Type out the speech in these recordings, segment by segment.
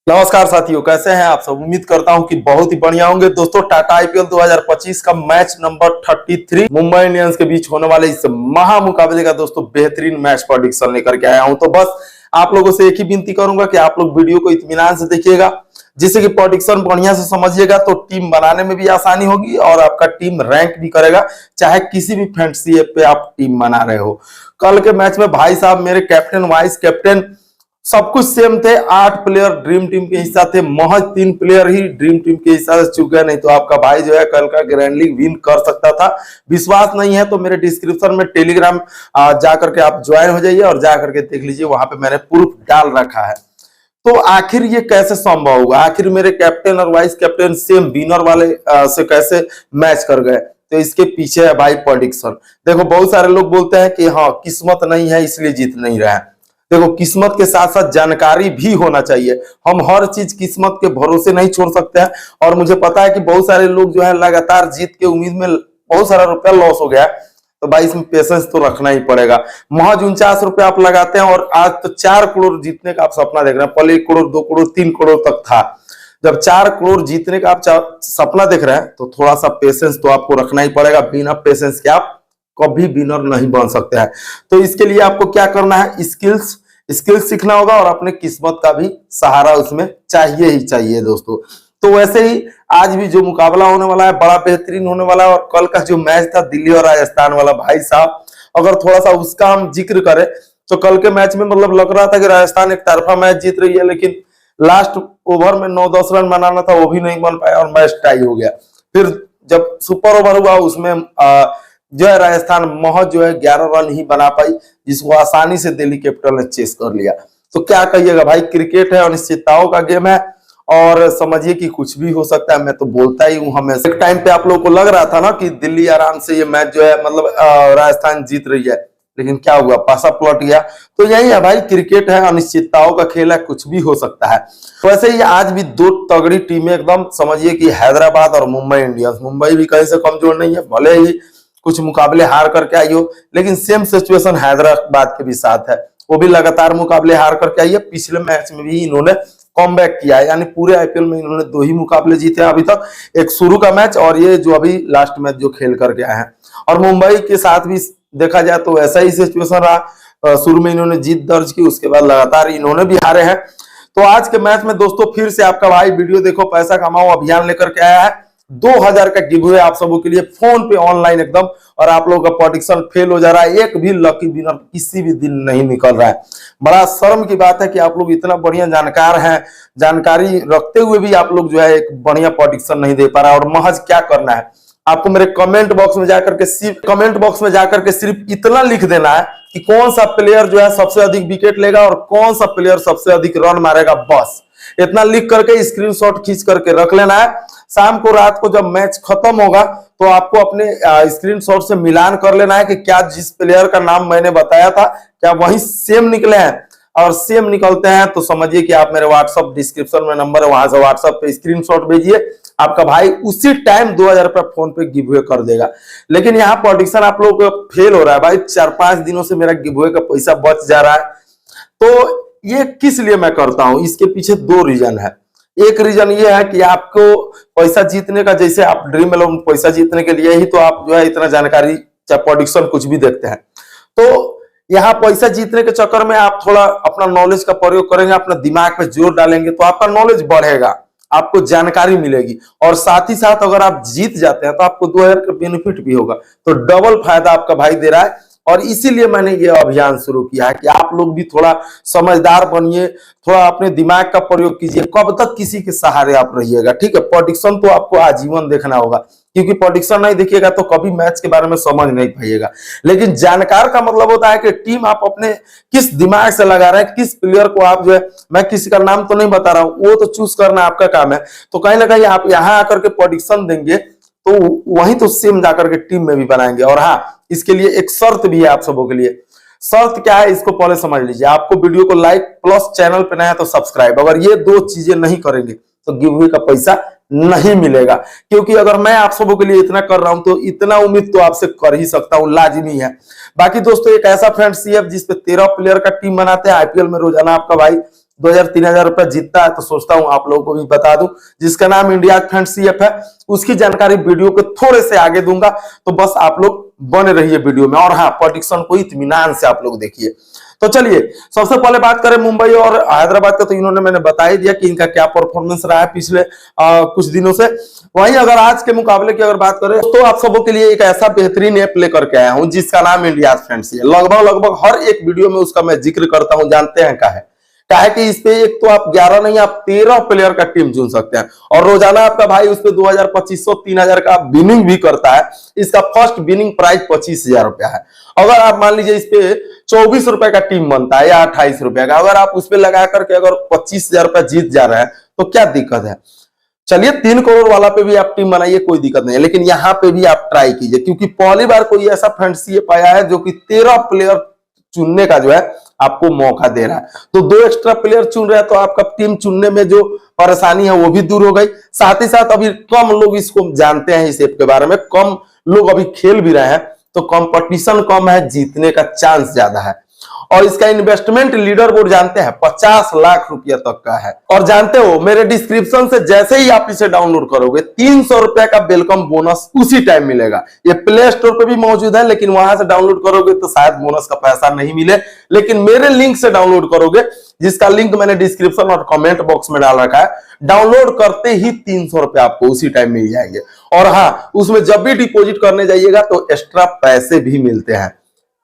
नमस्कार साथियों, कैसे हैं आप सब। उम्मीद करता हूं कि बहुत ही बढ़िया होंगे। दोस्तों, टाटा आईपीएल 2025 का मैच नंबर 33 मुंबई इंडियंस के बीच होने वाले इस महामुकाबले का दोस्तों बेहतरीन मैच प्रेडिक्शन लेकर के आया हूं। तो बस आप लोगों से एक ही विनती करूंगा कि आप लोग वीडियो को इत्मीनान से देखिएगा, जिससे कि प्रेडिक्शन बढ़िया से समझिएगा तो टीम बनाने में भी आसानी होगी और आपका टीम रैंक भी करेगा, चाहे किसी भी फैंटेसी ऐप पे आप टीम बना रहे हो। कल के मैच में भाई साहब मेरे कैप्टन, वाइस कैप्टन सब कुछ सेम थे। 8 प्लेयर ड्रीम टीम के हिस्सा थे, महज 3 प्लेयर ही ड्रीम टीम के हिस्सा से चुक गए, नहीं तो आपका भाई जो है कल का ग्रैंड लीग विन कर सकता था। विश्वास नहीं है तो मेरे डिस्क्रिप्शन में टेलीग्राम जाकर के आप ज्वाइन हो जाइए और जाकर के देख लीजिए, वहां पे मैंने प्रूफ डाल रखा है। तो आखिर ये कैसे संभव होगा, आखिर मेरे कैप्टन और वाइस कैप्टन सेम विनर वाले से कैसे मैच कर गए। तो इसके पीछे है भाई प्रेडिक्शन। देखो, बहुत सारे लोग बोलते हैं कि हाँ किस्मत नहीं है इसलिए जीत नहीं रहा है। देखो, किस्मत के साथ साथ जानकारी भी होना चाहिए। हम हर चीज किस्मत के भरोसे नहीं छोड़ सकते हैं। और मुझे पता है कि बहुत सारे लोग जो है लगातार जीत के उम्मीद में बहुत सारा रुपया लॉस हो गया, तो भाई इसमें पेशेंस तो रखना ही पड़ेगा। महज 49 रुपए आप लगाते हैं और आज तो 4 करोड़ जीतने का आप सपना देख रहे हैं। पहले 1 करोड़, 2 करोड़, 3 करोड़ तक था। जब 4 करोड़ जीतने का आप सपना देख रहे हैं तो थोड़ा सा पेशेंस तो आपको रखना ही पड़ेगा। बिना पेशेंस के आप कभी विनर नहीं बन सकते हैं। तो इसके लिए आपको क्या करना है, स्किल्स सीखना होगा और अपने किस्मत का भी सहारा उसमें चाहिए ही चाहिए दोस्तों। तो वैसे ही आज भी जो मुकाबला होने वाला है बड़ा बेहतरीन होने वाला है। और कल का जो मैच था दिल्ली और राजस्थान वाला, भाई साहब अगर थोड़ा सा उसका हम जिक्र करें तो कल के मैच में मतलब लग रहा था कि राजस्थान एक तरफा मैच जीत रही है, लेकिन लास्ट ओवर में 9-10 रन बनाना था, वो भी नहीं बन पाया और मैच टाई हो गया। फिर जब सुपर ओवर हुआ उसमें जो है राजस्थान महज जो है 11 रन ही बना पाई, जिसको आसानी से दिल्ली कैपिटल ने चेस कर लिया। तो क्या कहिएगा भाई, क्रिकेट है, अनिश्चितताओं का गेम है और समझिए कि कुछ भी हो सकता है। मैं तो बोलता ही हूँ हमेशा। एक टाइम पे आप लोगों को लग रहा था ना कि दिल्ली आराम से ये मैच जो है मतलब राजस्थान जीत रही है, लेकिन क्या हुआ, पासा पलट गया। तो यही है भाई, क्रिकेट है, अनिश्चितताओं का खेल है, कुछ भी हो सकता है। वैसे ही आज भी 2 तगड़ी टीमें एकदम समझिए कि हैदराबाद और मुंबई इंडियंस। मुंबई भी कहीं से कमजोर नहीं है, भले ही कुछ मुकाबले हार करके आई हो, लेकिन सेम सिचुएशन हैदराबाद के भी साथ है। वो भी लगातार मुकाबले हार करके आई है। पिछले मैच में भी इन्होंने कमबैक किया है, यानी पूरे आईपीएल में इन्होंने 2 ही मुकाबले जीते हैं अभी तक, एक शुरू का मैच और ये जो अभी लास्ट मैच जो खेल करके आए हैं। और मुंबई के साथ भी देखा जाए तो ऐसा ही सिचुएशन रहा। शुरू में इन्होंने जीत दर्ज की, उसके बाद लगातार इन्होंने भी हारे हैं। तो आज के मैच में दोस्तों फिर से आपका भाई वीडियो देखो पैसा कमाओ अभियान लेकर के आया है। 2000 का गिव आप सबों के लिए फोन पे ऑनलाइन एकदम, और आप लोगों का प्रेडिक्शन फेल हो जा रहा है। एक भी लकी विनर किसी भी दिन नहीं निकल रहा है। बड़ा शर्म की बात है कि आप लोग इतना बढ़िया जानकार हैं, जानकारी रखते हुए भी आप लोग जो है एक बढ़िया प्रेडिक्शन नहीं दे पा रहा है। और महज क्या करना है आपको, मेरे कमेंट बॉक्स में जाकर के सिर्फ इतना लिख देना है कि कौन सा प्लेयर जो है सबसे अधिक विकेट लेगा और कौन सा प्लेयर सबसे अधिक रन मारेगा। बस इतना लिख करके स्क्रीनशॉट खींच करके रख लेना है। शाम को रात को जब मैच खत्म होगा तो आपको अपने स्क्रीनशॉट से मिलान कर लेना है कि क्या जिस प्लेयर का नाम मैंने बताया था क्या वही सेम निकले हैं। और सेम निकलते हैं तो समझिए कि आप मेरे व्हाट्सएप डिस्क्रिप्शन में नंबर है, वहां से व्हाट्सएप पे स्क्रीनशॉट भेजिए, आपका भाई उसी टाइम 2000 रुपया फोन पे गिव अवे कर देगा। लेकिन यहाँ प्रेडिक्शन आप लोगों को फेल हो रहा है भाई। 4-5 दिनों से मेरा गिव अवे का पैसा बच जा रहा है। तो ये किस लिए मैं करता हूं, इसके पीछे 2 रीजन है। एक रीजन ये है कि आपको पैसा जीतने का, जैसे आप ड्रीम 11 पैसा जीतने के लिए ही तो आप जो है इतना जानकारी चाहे प्रेडिक्शन कुछ भी देखते हैं। तो यहाँ पैसा जीतने के चक्कर में आप थोड़ा अपना नॉलेज का प्रयोग करेंगे, अपना दिमाग पे जोर डालेंगे तो आपका नॉलेज बढ़ेगा, आपको जानकारी मिलेगी। और साथ ही साथ अगर आप जीत जाते हैं तो आपको 2000 का बेनिफिट भी होगा। तो डबल फायदा आपका भाई दे रहा है। और इसीलिए मैंने ये अभियान शुरू किया है कि आप लोग भी थोड़ा समझदार बनिए, थोड़ा अपने दिमाग का प्रयोग कीजिए। कब तक किसी के सहारे आप रहिएगा, ठीक है। प्रेडिक्शन तो आपको आजीवन देखना होगा, क्योंकि प्रेडिक्शन नहीं देखिएगा तो कभी मैच के बारे में समझ नहीं पाइएगा। लेकिन जानकार का मतलब होता है कि टीम आप अपने किस दिमाग से लगा रहे हैं, किस प्लेयर को आप जो है, मैं किसी का नाम तो नहीं बता रहा हूं, वो तो चूज करना आपका काम है। तो कहीं ना कहीं आप यहाँ आकर के प्रेडिक्शन देंगे तो वहीं तो सेम जाकर के टीम में भी बनाएंगे। और हाँ, इसके लिए एक शर्त भी है आप सबों के लिए। शर्त क्या है इसको पहले समझ लीजिए। आपको वीडियो को लाइक प्लस चैनल पे नया तो सब्सक्राइब। अगर ये 2 चीजें नहीं करेंगे तो गिव अवे का पैसा नहीं मिलेगा। क्योंकि अगर मैं आप सबों के लिए इतना कर रहा हूं तो इतना उम्मीद तो आपसे कर ही सकता हूं, लाजिमी है। बाकी दोस्तों एक ऐसा फ्रेंडशिप जिसपे 13 प्लेयर का टीम बनाते हैं आईपीएल में रोजाना आपका भाई 2000-3000 रुपए जीतता है, तो सोचता हूं आप लोगों को भी बता दूं, जिसका नाम इंडिया फैंसीएफ है, उसकी जानकारी वीडियो के थोड़े से आगे दूंगा, तो बस आप लोग बने रहिए वीडियो में। और हाँ, प्रेडिक्शन को इत्मीनान से आप लोग देखिए। तो चलिए सबसे पहले बात करें मुंबई और हैदराबाद का, तो इन्होंने मैंने बता ही दिया कि इनका क्या परफॉर्मेंस रहा है पिछले कुछ दिनों से। वहीं अगर आज के मुकाबले की अगर बात करें, तो आप सबों के लिए एक ऐसा बेहतरीन ऐप लेकर के आया हूं जिसका नाम इंडिया फैंसी है। लगभग हर एक वीडियो में उसका मैं जिक्र करता हूं, जानते हैं क्या है कि इस पे एक तो आप 11 नहीं, आप 13 प्लेयर का टीम चुन सकते हैं, और रोजाना आपका भाई उस पे 2000, 2500, 3000 का विनिंग भी करता है। इसका फर्स्ट विनिंग प्राइस 25,000 रुपया है। अगर आप मान लीजिए इस पे 24 रुपए का टीम बनता है या 28 रुपए का, अगर आप उस पे लगा करके अगर 25,000 रुपया जीत जा रहे हैं तो क्या दिक्कत है। चलिए 3 करोड़ वाला पे भी आप टीम बनाइए, कोई दिक्कत नहीं है, लेकिन यहाँ पे भी आप ट्राई कीजिए, क्योंकि पहली बार कोई ऐसा फैंसी पाया है जो कि 13 प्लेयर चुनने का जो है आपको मौका दे रहा है। तो 2 एक्स्ट्रा प्लेयर चुन रहे हैं, तो आपका टीम चुनने में जो परेशानी है वो भी दूर हो गई। साथ ही साथ अभी कम लोग इसको जानते हैं, इस ऐप के बारे में कम लोग अभी खेल भी रहे हैं, तो कंपटीशन कम है, जीतने का चांस ज्यादा है। और इसका इन्वेस्टमेंट लीडर बोर्ड जानते हैं 50 लाख रुपया तक का है। और जानते हो, मेरे डिस्क्रिप्शन से जैसे ही आप इसे डाउनलोड करोगे 300 रुपए का वेलकम बोनस उसी टाइम मिलेगा। ये प्ले स्टोर पे भी मौजूद है, लेकिन वहां से डाउनलोड करोगे तो शायद बोनस का पैसा नहीं मिले, लेकिन मेरे लिंक से डाउनलोड करोगे, जिसका लिंक मैंने डिस्क्रिप्शन और कमेंट बॉक्स में डाल रखा है, डाउनलोड करते ही 300 रुपए आपको उसी टाइम मिल जाएंगे। और हाँ, उसमें जब भी डिपॉजिट करने जाइएगा तो एक्स्ट्रा पैसे भी मिलते हैं।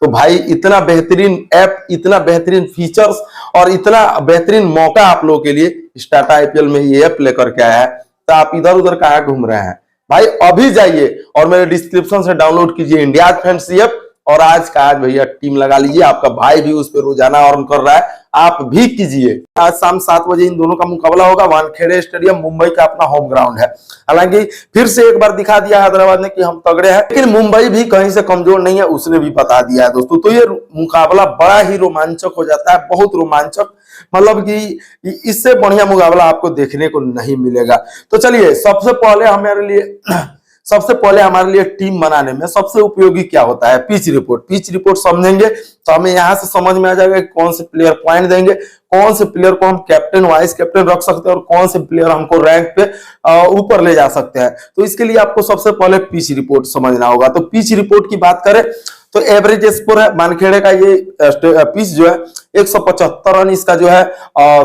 तो भाई इतना बेहतरीन ऐप, इतना बेहतरीन फीचर्स और इतना बेहतरीन मौका आप लोगों के लिए इस टाटा आईपीएल में ये ऐप लेकर के आया है, तो आप इधर उधर कहां घूम रहे हैं भाई। अभी जाइए और मेरे डिस्क्रिप्शन से डाउनलोड कीजिए इंडिया फैंसी ऐप, और आज का आज भैया टीम लगा लीजिए। आपका भाई भी उस पर रोजाना अर्न कर रहा है, आप भी कीजिए। आज शाम 7 बजे इन दोनों का मुकाबला होगा। वानखेड़े स्टेडियम मुंबई का अपना होम ग्राउंड है। हालांकि फिर से एक बार दिखा दिया हैदराबाद ने कि हम तगड़े हैं, लेकिन मुंबई भी कहीं से कमजोर नहीं है, उसने भी बता दिया है दोस्तों। तो ये मुकाबला बड़ा ही रोमांचक हो जाता है, बहुत रोमांचक, मतलब कि इससे बढ़िया मुकाबला आपको देखने को नहीं मिलेगा। तो चलिए सबसे पहले हमारे लिए टीम बनाने में सबसे उपयोगी क्या होता है, पिच रिपोर्ट। पिच रिपोर्ट समझेंगे तो हमें यहां से समझ में आ जाएगा कि कौन से प्लेयर पॉइंट देंगे, कौन से प्लेयर को हम कैप्टन वाइस कैप्टन रख सकते हैं, और कौन से प्लेयर हमको रैंक पे ऊपर ले जा सकते हैं। तो इसके लिए आपको सबसे पहले पिच रिपोर्ट समझना होगा। तो पिच रिपोर्ट की बात करें तो एवरेज स्कोर है वानखेड़े का, ये पिच जो है 175 रन इसका जो है,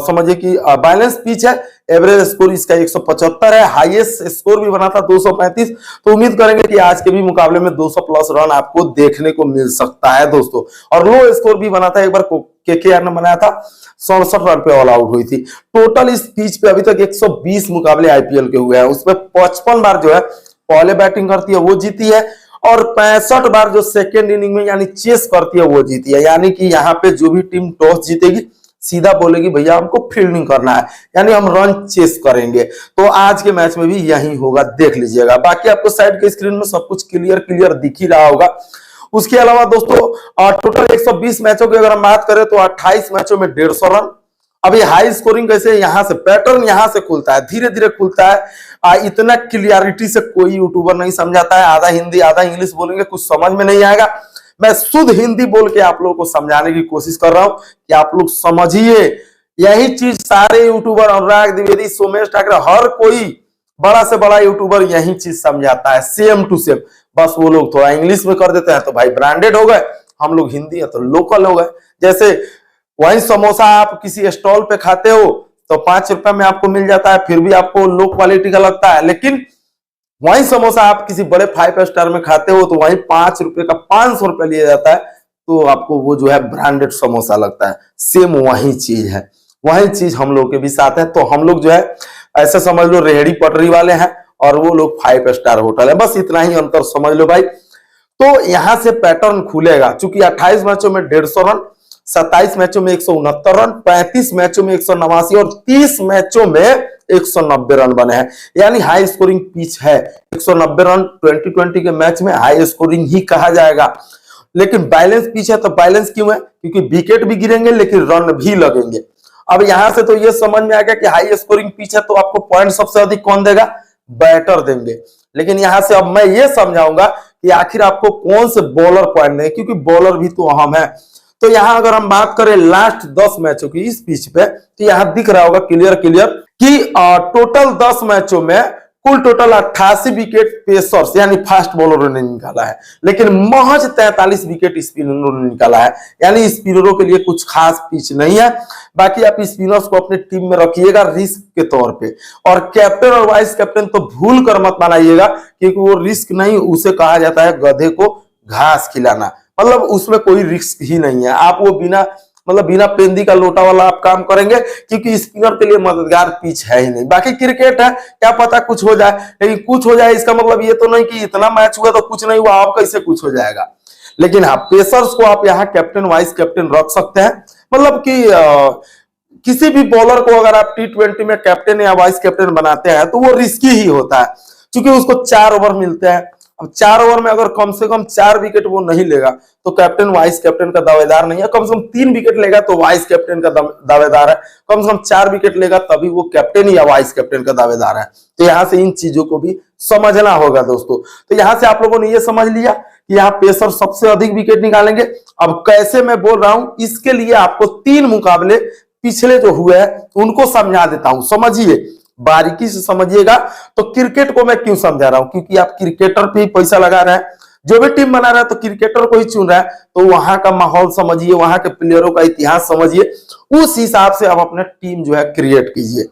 समझिए कि बैलेंस पिच है। एवरेज स्कोर इसका 175 है, हाईएस्ट स्कोर भी बना था 235। तो उम्मीद करेंगे कि आज के भी मुकाबले में 200 प्लस रन आपको देखने को मिल सकता है दोस्तों। और लो स्कोर भी बना था, एक बार केकेआर ने बनाया था, 67 रन पे ऑल आउट हुई थी। टोटल इस पिच पे अभी तक 120 मुकाबले आईपीएल के हुए हैं, उसमें 55 बार जो है पहले बैटिंग करती है वो जीती है, और 65 बार जो सेकेंड इनिंग में यानी चेस करती है वो जीती है। यानी कि यहाँ पे जो भी टीम टॉस जीतेगी सीधा बोलेगी भैया हमको फील्डिंग करना है, यानी हम रन चेस करेंगे। तो आज के मैच में भी यही होगा, देख लीजिएगा। बाकी आपको साइड के स्क्रीन में सब कुछ क्लियर दिख ही रहा होगा। उसके अलावा दोस्तों टोटल 120 मैचों की अगर हम बात करें तो 28 मैचों में 150 रन। अभी हाई स्कोरिंग कैसे, यहां से पैटर्न यहां से खुलता है, धीरे धीरे खुलता है। इतना क्लियरिटी से कोई यूट्यूबर नहीं समझाता है, आधा हिंदी आधा इंग्लिश बोलेंगे, कुछ समझ में नहीं आएगा। मैं शुद्ध हिंदी बोल के आप लोगों को समझाने की कोशिश कर रहा हूं कि आप लोग समझिए। यही चीज सारे यूट्यूबर, अनुराग द्विवेदी, सोमेश ठाकरे, हर कोई बड़ा से बड़ा यूट्यूबर यही चीज समझाता है, सेम टू सेम। बस वो लोग थोड़ा इंग्लिश में कर देते हैं तो भाई ब्रांडेड हो गए, हम लोग हिंदी है तो लोकल हो गए। जैसे वही समोसा आप किसी स्टॉल पे खाते हो तो 5 रुपए में आपको मिल जाता है, फिर भी आपको लो क्वालिटी का लगता है। लेकिन वही समोसा आप किसी बड़े 5 स्टार में खाते हो तो वही 5 रुपए का 500 रुपए लिया जाता है, तो आपको वो जो है ब्रांडेड समोसा लगता है। सेम वही चीज है, वही चीज हम लोग के भी साथ है। तो हम लोग जो है ऐसे समझ लो रेहड़ी पटरी वाले हैं, और वो लोग 5 स्टार होटल है, बस इतना ही अंतर समझ लो भाई। तो यहां से पैटर्न खुलेगा, चूंकि 28 मैचों में 150 रन, 27 मैचों में 169 रन, 35 मैचों में 189 और 30 मैचों में 190 रन बने हैं। यानी हाई स्कोरिंग पिच है। 190 रन 2020 के मैच में हाई स्कोरिंग ही कहा जाएगा। लेकिन बैलेंस पिच है, तो बैलेंस क्यों है? क्योंकि विकेट भी गिरेंगे लेकिन रन भी लगेंगे। अब यहां से तो ये समझ में आ गया कि हाई स्कोरिंग पिच है तो आपको पॉइंट सबसे अधिक कौन देगा? बैटर देंगे। लेकिन यहां से अब मैं ये समझाऊंगा कि आखिर आपको कौन से बॉलर पॉइंट देंगे, क्योंकि बॉलर भी तो अहम है। तो यहाँ अगर हम बात करें लास्ट 10 मैचों की इस पिच पे, तो यहाँ दिख रहा होगा क्लियर कि टोटल 10 मैचों में कुल टोटल 88 विकेट पेसर्स यानी फास्ट बॉलरों ने निकाला है, लेकिन महज 43 विकेट स्पिनरों ने निकाला है। यानी स्पिनरों के लिए कुछ खास पिच नहीं है। बाकी आप स्पिनर्स को अपने टीम में रखिएगा रिस्क के तौर पे, और कैप्टन और वाइस कैप्टन तो भूल कर मत बनाइएगा, क्योंकि वो रिस्क नहीं, उसे कहा जाता है गधे को घास खिलाना। मतलब उसमें कोई रिस्क ही नहीं है। आप वो बिना पेंदी का लोटा वाला आप काम करेंगे, क्योंकि स्पिनर के लिए मददगार पिच है ही नहीं। बाकी क्रिकेट है, क्या पता कुछ हो जाए, लेकिन कुछ हो जाए इसका मतलब ये तो नहीं कि इतना मैच हुआ तो कुछ नहीं हुआ, आप कैसे कुछ हो जाएगा। लेकिन हाँ, पेसर्स को आप यहाँ कैप्टन वाइस कैप्टन रख सकते हैं। मतलब कि किसी भी बॉलर को अगर आप T20 में कैप्टन या वाइस कैप्टन बनाते हैं तो वो रिस्की ही होता है, क्योंकि उसको 4 ओवर मिलते हैं। अब 4 ओवर में अगर कम से कम 4 विकेट वो नहीं लेगा तो कैप्टन वाइस कैप्टन का दावेदार नहीं है। कम से कम 3 विकेट लेगा तो वाइस कैप्टन का दावेदार है। कम से कम 4 विकेट लेगा तभी वो कैप्टन या वाइस कैप्टन का दावेदार है। तो यहाँ से इन चीजों को भी समझना होगा दोस्तों। तो यहाँ से आप लोगों ने ये समझ लिया कि यहाँ पेसर सबसे अधिक विकेट निकालेंगे। अब कैसे मैं बोल रहा हूं, इसके लिए आपको 3 मुकाबले पिछले जो हुए हैं उनको समझा देता हूं, समझिए, बारीकी से समझिएगा। तो क्रिकेट को मैं क्यों समझा रहा हूं, क्योंकि आप क्रिकेटर पे ही पैसा लगा रहे हैं, जो भी टीम बना रहा है तो क्रिकेटर को ही चुन रहा है। तो वहां का माहौल समझिए, वहां के प्लेयरों का इतिहास समझिए, उस हिसाब से आप अपना टीम जो है क्रिएट कीजिए,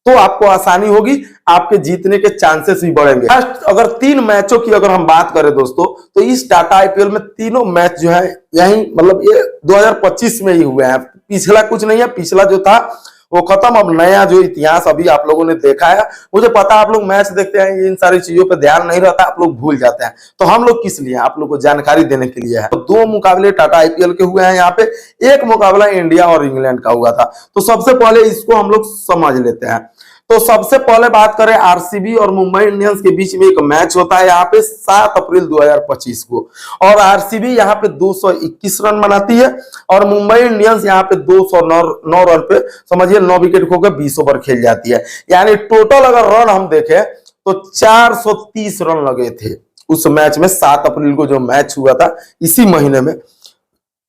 तो आपको आसानी होगी, आपके जीतने के चांसेस भी बढ़ेंगे। अगर 3 मैचों की अगर हम बात करें दोस्तों, तो इस टाटा आईपीएल में तीनों मैच जो है यही मतलब ये 2025 में ही हुए हैं। पिछला कुछ नहीं है, पिछला जो था वो खत्म। अब नया जो इतिहास अभी आप लोगों ने देखा है, मुझे पता आप लोग मैच देखते हैं, इन सारी चीजों पे ध्यान नहीं रहता, आप लोग भूल जाते हैं। तो हम लोग किस लिए, आप लोग को जानकारी देने के लिए है। तो 2 मुकाबले टाटा आईपीएल के हुए हैं यहाँ पे, 1 मुकाबला इंडिया और इंग्लैंड का हुआ था। तो सबसे पहले इसको हम लोग समझ लेते हैं। तो सबसे पहले बात करें आरसीबी और मुंबई इंडियंस के बीच में एक मैच होता है यहाँ पे 7 अप्रैल 2025 को, और आरसीबी यहाँ पे 221 रन बनाती है और मुंबई इंडियंस यहाँ पे 209 रन पे, समझिए 9 विकेट खोकर 20 ओवर खेल जाती है। यानी टोटल अगर रन हम देखें तो 430 रन लगे थे उस मैच में। 7 अप्रैल को जो मैच हुआ था इसी महीने में,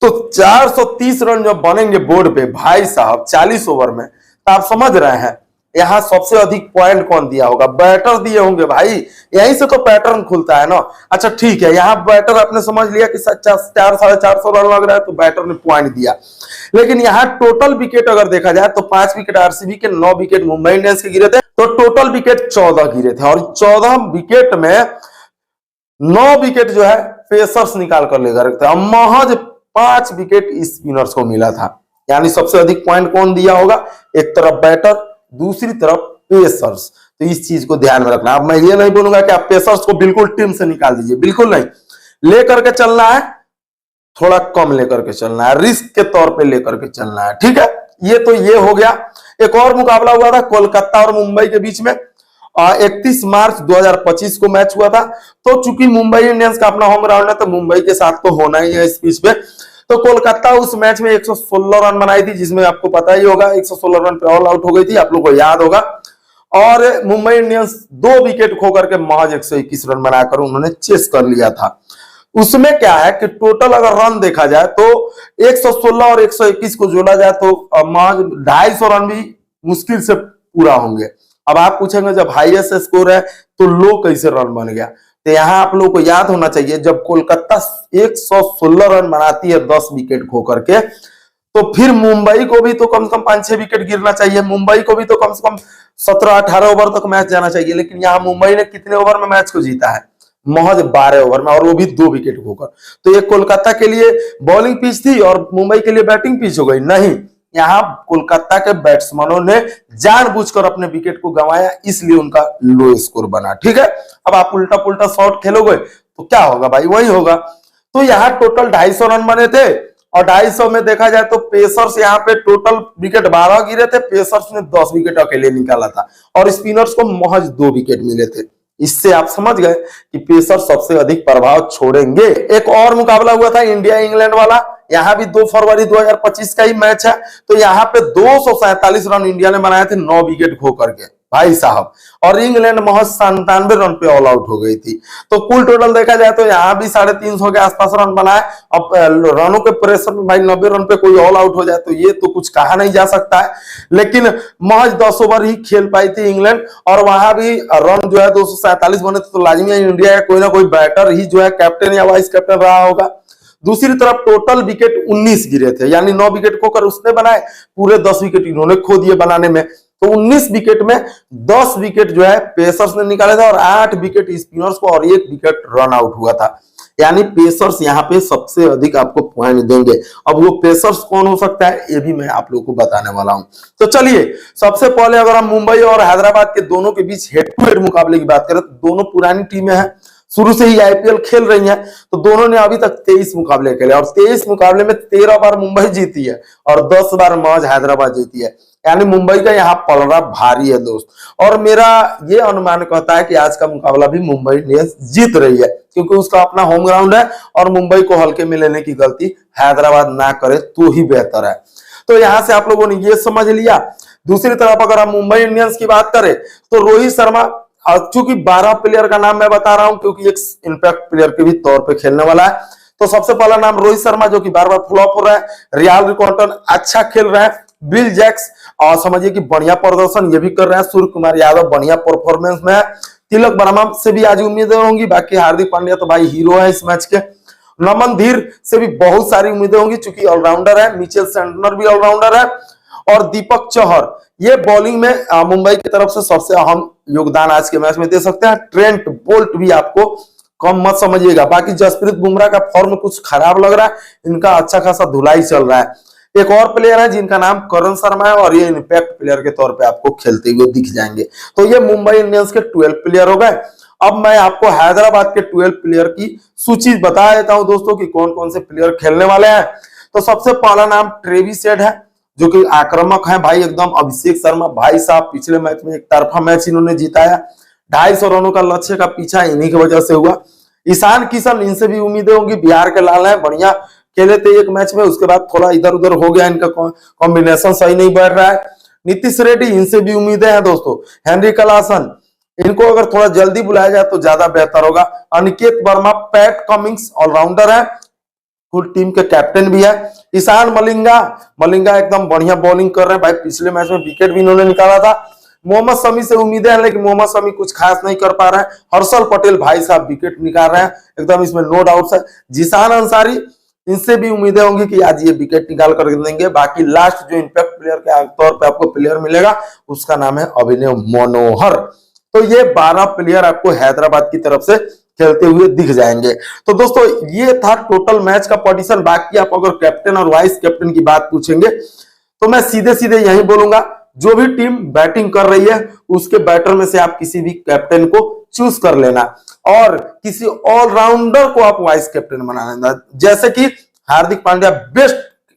तो 430 रन जब बनेंगे बोर्ड पे भाई साहब 40 ओवर में, तो आप समझ रहे हैं यहाँ सबसे अधिक पॉइंट कौन दिया होगा, बैटर दिए होंगे भाई। यहीं से तो पैटर्न खुलता है ना। अच्छा ठीक है, यहाँ बैटर आपने समझ लिया कि 400-450 रन लग रहा है तो बैटर ने पॉइंट दिया, लेकिन यहाँ टोटल विकेट अगर देखा जाए तो 5 विकेट आरसीबी के, 9 विकेट मुंबई इंडियंस के गिरे थे, तो टोटल विकेट 14 गिरे थे। और 14 विकेट में 9 विकेट जो है पेसर्स निकाल कर लेकर रखते हैं, महज 5 विकेट स्पिनर्स को मिला था। यानी सबसे अधिक पॉइंट कौन दिया होगा, एक तरफ बैटर, दूसरी तरफ पेसर्स। तो इस चीज को ध्यान में रखना। अब मैं ये नहीं बोलूंगा कि आप पेसर्स को बिल्कुल टीम से निकाल दीजिए, बिल्कुल नहीं, लेकर के चलना है, थोड़ा कम लेकर के चलना है, रिस्क के तौर पे लेकर के चलना है, ठीक है। ये तो ये हो गया। एक और मुकाबला हुआ था कोलकाता और मुंबई के बीच में, 31 मार्च 2025 को मैच हुआ था। तो चूंकि मुंबई इंडियंस का अपना होम ग्राउंड है तो मुंबई के साथ तो होना ही है इस पिच पे। तो कोलकाता उस मैच में 116 रन बनाई थी, जिसमें आपको पता ही होगा 116 रन पे ऑल आउट हो गई थी, आप लोग को याद होगा। और मुंबई इंडियंस 2 विकेट खोकर के महज 121 रन बनाकर उन्होंने चेस कर लिया था। उसमें क्या है कि टोटल अगर रन देखा जाए तो 116 और 121 को जोड़ा जाए तो महज 250 रन भी मुश्किल से पूरा होंगे। अब आप पूछेंगे जब हाईएस्ट स्कोर है तो लो कैसे रन बन गया, तो यहाँ आप लोगों को याद होना चाहिए जब कोलकाता 116 रन बनाती है 10 विकेट खो करके, तो फिर मुंबई को भी तो कम से कम 5-6 विकेट गिरना चाहिए, मुंबई को भी तो कम से कम 17-18 ओवर तक मैच जाना चाहिए। लेकिन यहाँ मुंबई ने कितने ओवर में मैच को जीता है, महज 12 ओवर में, और वो भी 2 विकेट खोकर। तो ये कोलकाता के लिए बॉलिंग पिच थी और मुंबई के लिए बैटिंग पिच हो गई। नहीं, यहाँ कोलकाता के बैट्समैनों ने जानबूझकर अपने विकेट को गंवाया, इसलिए उनका लो स्कोर बना, ठीक है। अब आप उल्टा पुल्टा शॉट खेलोगे तो क्या होगा भाई, वही होगा। तो यहाँ टोटल 250 रन बने थे, और 250 में देखा जाए तो पेसर्स यहाँ पे टोटल विकेट 12 गिरे थे, पेसर्स ने 10 विकेट अकेले निकाला था, और स्पिनर्स को महज 2 विकेट मिले थे। इससे आप समझ गए कि पेसर सबसे अधिक प्रभाव छोड़ेंगे। एक और मुकाबला हुआ था इंडिया इंग्लैंड वाला, यहाँ भी 2 फरवरी 2025 का ही मैच है। तो यहाँ पे 247 रन इंडिया ने बनाए थे 9 विकेट खो करके। भाई साहब, और इंग्लैंड महज 97 रन पे ऑल आउट हो गई थी। तो कुल टोटल देखा जाए तो यहाँ भी 350 के आसपास रन बनाए। अब रनों के प्रेशर में भाई 90 रन पे कोई ऑल आउट हो जाए तो ये तो कुछ कहा नहीं जा सकता है। लेकिन महज 10 ओवर ही खेल पाई थी इंग्लैंड, और वहां भी रन जो है 247 बने थे। तो लाजिमी है इंडिया का कोई ना कोई बैटर ही जो है कैप्टन या वाइस कैप्टन रहा होगा। दूसरी तरफ टोटल विकेट 19 गिरे थे, यानी 9 विकेट खोकर उसने बनाए, पूरे 10 विकेट इन्होंने खो दिए बनाने में। तो 19 विकेट में 10 विकेट जो है पेसर्स ने निकाले थे और 8 विकेट स्पिनर्स को और 1 विकेट रन आउट हुआ था। यानी पेसर्स यहाँ पे सबसे अधिक आपको पॉइंट देंगे। अब वो पेसर्स कौन हो सकता है ये भी मैं आप लोगों को बताने वाला हूं। तो चलिए सबसे पहले अगर हम मुंबई और हैदराबाद के दोनों के बीच हेड टू हेड मुकाबले की बात करें तो दोनों पुरानी टीमें हैं, शुरू से ही आईपीएल खेल रही हैं। तो दोनों ने अभी तक 23 मुकाबले खेले और 23 मुकाबले में 13 बार मुंबई जीती है और 10 बार महज हैदराबाद जीती है। यानी मुंबई का यहाँ पलड़ा भारी है दोस्त, और मेरा ये अनुमान कहता है कि आज का मुकाबला भी मुंबई इंडियंस जीत रही है, क्योंकि उसका अपना होम ग्राउंड है और मुंबई को हल्के में लेने की गलती हैदराबाद ना करे तो ही बेहतर है। तो यहां से आप लोगों ने ये समझ लिया। दूसरी तरफ अगर हम मुंबई इंडियंस की बात करें तो रोहित शर्मा, चूंकि 12 प्लेयर का नाम मैं बता रहा हूं क्योंकि एक इंपैक्ट प्लेयर के भी तौर पे खेलने वाला है। तो सबसे पहला नाम रोहित शर्मा जो कि बार बार फ्लॉप हो रहा है, रियाल रिकॉर्टन अच्छा खेल रहा है, बिल जैक्स और समझिए कि बढ़िया प्रदर्शन ये भी कर रहे हैं, सूर्य कुमार यादव बढ़िया परफॉर्मेंस में है, तिलक वर्मा से भी आज उम्मीदें होंगी, बाकी हार्दिक पांड्या तो भाई हीरो है इस मैच के, नमन धीर से भी बहुत सारी उम्मीदें होंगी चूंकि ऑलराउंडर है, मिचेल सेंटनर भी ऑलराउंडर है, और दीपक चहर ये बॉलिंग में मुंबई की तरफ से सबसे अहम योगदान आज के मैच में दे सकते हैं। ट्रेंट बोल्ट भी आपको कम मत समझिएगा। बाकी जसप्रीत बुमराह का फॉर्म कुछ खराब लग रहा है, इनका अच्छा खासा धुलाई चल रहा है। एक और प्लेयर है जिनका नाम करण शर्मा है और ये इंपैक्ट प्लेयर के तौर पे आपको खेलते हुए दिख जाएंगे। तो ये मुंबई इंडियंस के 12 प्लेयर हो गए। अब मैं आपको हैदराबाद के 12 प्लेयर की सूची बता देता हूं दोस्तों कि कौन कौन से प्लेयर खेलने वाले हैं। तो सबसे पहला नाम ट्रेविस हेड है जो कि आक्रामक है भाई एकदम। अभिषेक शर्मा भाई साहब पिछले मैच में एक तरफा मैच इन्होंने जिताया, 250 रनों का लक्ष्य का पीछा इन्हीं की वजह से हुआ। ईशान किशन, इनसे भी उम्मीदें होंगी, बिहार के लाल है, बढ़िया खेले थे एक मैच में, उसके बाद थोड़ा इधर उधर हो गया, इनका कॉम्बिनेशन सही नहीं बैठ रहा है। नीतीश रेड्डी, इनसे भी उम्मीदें हैं दोस्तों। हेनरी क्लासन, इनको अगर थोड़ा जल्दी बुलाया जाए तो ज्यादा बेहतर होगा। Aniket Verma, Pat Cummins all-rounder है, फुल टीम के कैप्टन भी है। ईशान मलिंगा एकदम बढ़िया बॉलिंग कर रहे हैं भाई, पिछले मैच में विकेट भी इन्होंने निकाला था। मोहम्मद शमी से उम्मीदें हैं लेकिन मोहम्मद शमी कुछ खास नहीं कर पा रहे हैं। हर्षल पटेल भाई साहब विकेट निकाल रहे हैं एकदम, इसमें नो डाउट है। जिशान अंसारी, इनसे भी उम्मीदें होंगी कि आज ये विकेट निकाल कर देंगे। बाकी लास्ट जो इंपैक्ट प्लेयर के तौर पे आपको प्लेयर मिलेगा उसका नाम है अभिनव मनोहर। तो ये 12 प्लेयर आपको हैदराबाद की तरफ से खेलते हुए दिख जाएंगे। तो दोस्तों ये था टोटल मैच का पोजीशन। बाकी आप अगर कैप्टन और वाइस कैप्टन की बात पूछेंगे तो मैं सीधे सीधे यही बोलूंगा, जो भी टीम बैटिंग कर रही है उसके बैटर में से आप किसी भी कैप्टन को चूज कर लेना और किसी ऑलराउंडर को आप वाइस कैप्टन बना लेना। जैसे कि Hardik Pandya best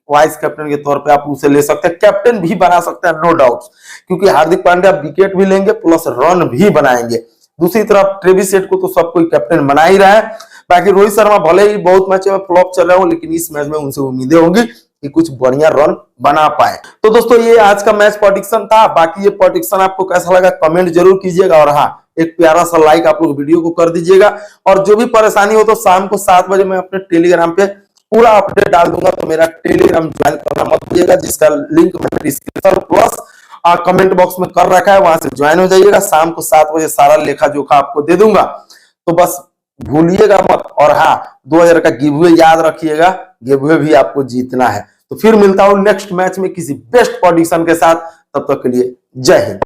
vice captain के तौर पे आप उसे ले सकते हैं, कैप्टन भी बना सकते हैं नो डाउट, क्योंकि हार्दिक पांड्या विकेट भी लेंगे प्लस रन भी बनाएंगे। दूसरी तरफ ट्रेविस हेड को तो सब कोई कैप्टन बना ही रहा है। बाकी रोहित शर्मा भले ही बहुत मैच में फ्लॉप चल रहे हो लेकिन इस मैच में उनसे उम्मीदें होंगी कि कुछ बढ़िया रन बना पाए। तो दोस्तों ये आज का मैच प्रेडिक्शन था। बाकी ये प्रेडिक्शन आपको कैसा लगा कमेंट जरूर कीजिएगा और हाँ एक प्यारा सा लाइक आप लोग वीडियो को कर दीजिएगा। और जो भी परेशानी हो तो शाम को 7 बजे मैं अपने टेलीग्राम पे पूरा अपडेट डाल दूंगा, तो मेरा टेलीग्राम ज्वाइन करना मत भूलिएगा, जिसका लिंक मैंने डिस्क्रिप्शन प्लस कमेंट बॉक्स में कर रखा है, वहां से ज्वाइन हो जाइएगा। शाम को 7 बजे सारा लेखा जोखा आपको दे दूंगा, तो बस भूलिएगा मत। और हाँ 2000 का गिवअवे याद रखिएगा, गिवअवे भी आपको जीतना है। तो फिर मिलता हूं नेक्स्ट मैच में किसी बेस्ट प्रेडिक्शन के साथ, तब तक के लिए जय हिंद।